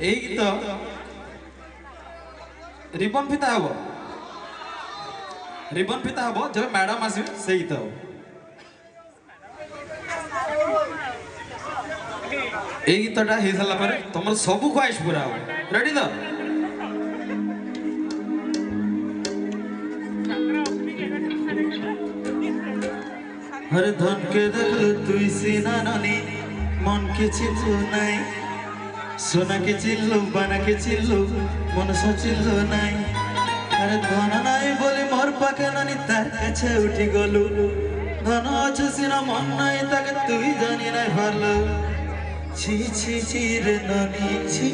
এই গীত রিবন ফিতা হব রিবন ফিতা হব যেবে ম্যাডাম আসবে সেই গীত হব এই গীতটা হয়ে সারা পরে তোমার সবু খোয়াইশ পুরা হব রেডি তো हर धन के देखल तुई सीना नानी मन के चिल्लू नहीं सोना के चिल्लू बना के चिल्लू मन सो चिल्लू नहीं अरे धन नहीं बोली मोर पाके नानी तार काछे उठी गलु धन अच्छे सीना मन नहीं ताके तुई जानी नहीं पारलु छी छी छी रे नानी छी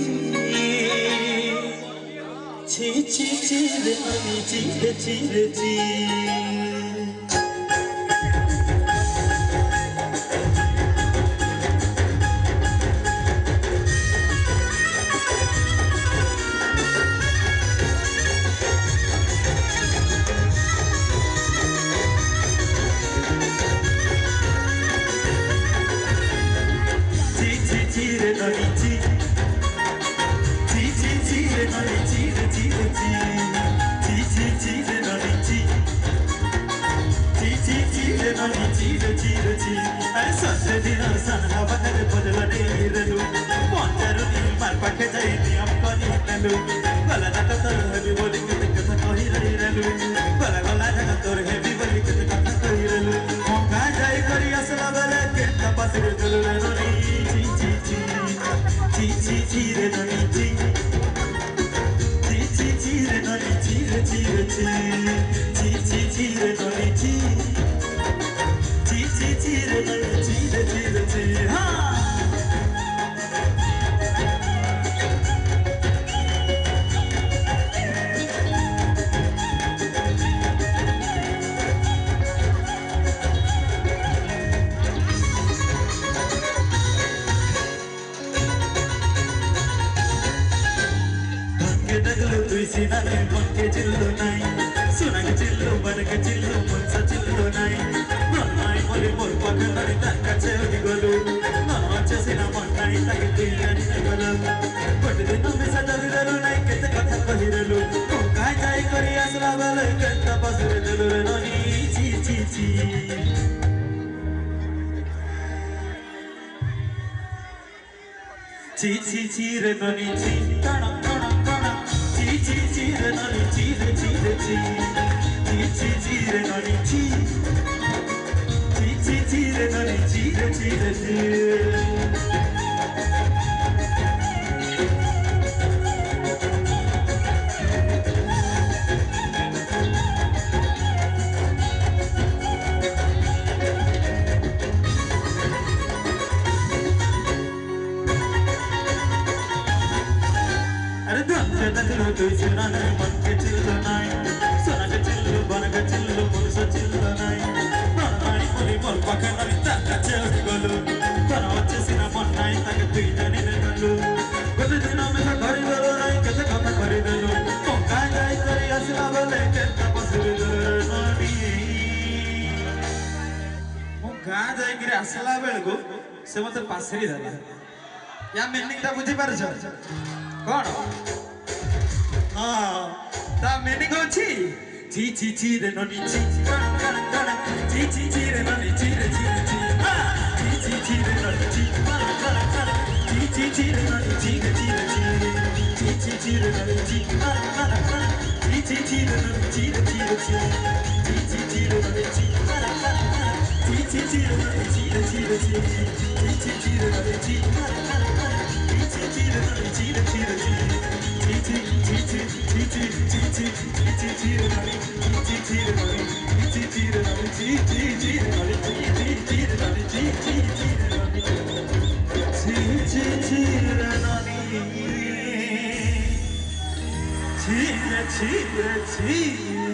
छी छी छी रे नानी छी रे छी सीना में मन के चिल्लो नहीं सुना के चिल्लो बन के चिल्लो मन सा चिल्लो नहीं मन नहीं बोले मोर पाके नहीं तार काछे उठी गलु मन अच्छे सीना मन नहीं ताके तुई जानी नहीं गलु बट दिन में सजा दिलु नहीं केते कथा कहिरलु काय जाय करी आसला बेले केता पसरे दिलु रे ननी छी छी छी छी छी छी रे ननी छी ताना ची ची रे नानी ची रे ची रे ची ची ची रे नानी ची ची रे नानी ची रे ची रे ची तुई सुना नहीं मन के चिल्लो नहीं सोना के चिल्लो बन के चिल्लो मन सो चिल्लो नहीं मन नहीं बोली मोर पाके नहीं तार काछे उठी गलु तोर अच्छे सीना मन नहीं ताके तुई जानी नहीं गलु गोटे दिन में सा घरी गलु नहीं केते कथा करी देलु का जाय करी आसला बेले केता पसरी देलु नानी मो गाँ जाय कि आसला बेल को से मते पासरी देला या मीनिंग ता बुझी पारछ कोन ता मीनिंग होची ची ची ची रे ननी ची ची ची ची रे ननी ची रे ची ची ची ची रे ननी ची ची ची ची रे ननी ची रे ची ची ची ची रे ननी ची ची ची ची रे ननी ची रे ची ची ची रे ननी ची ची ची रे ननी ची रे ची ची ची रे ननी ची ची रे ननी ची रे ची ची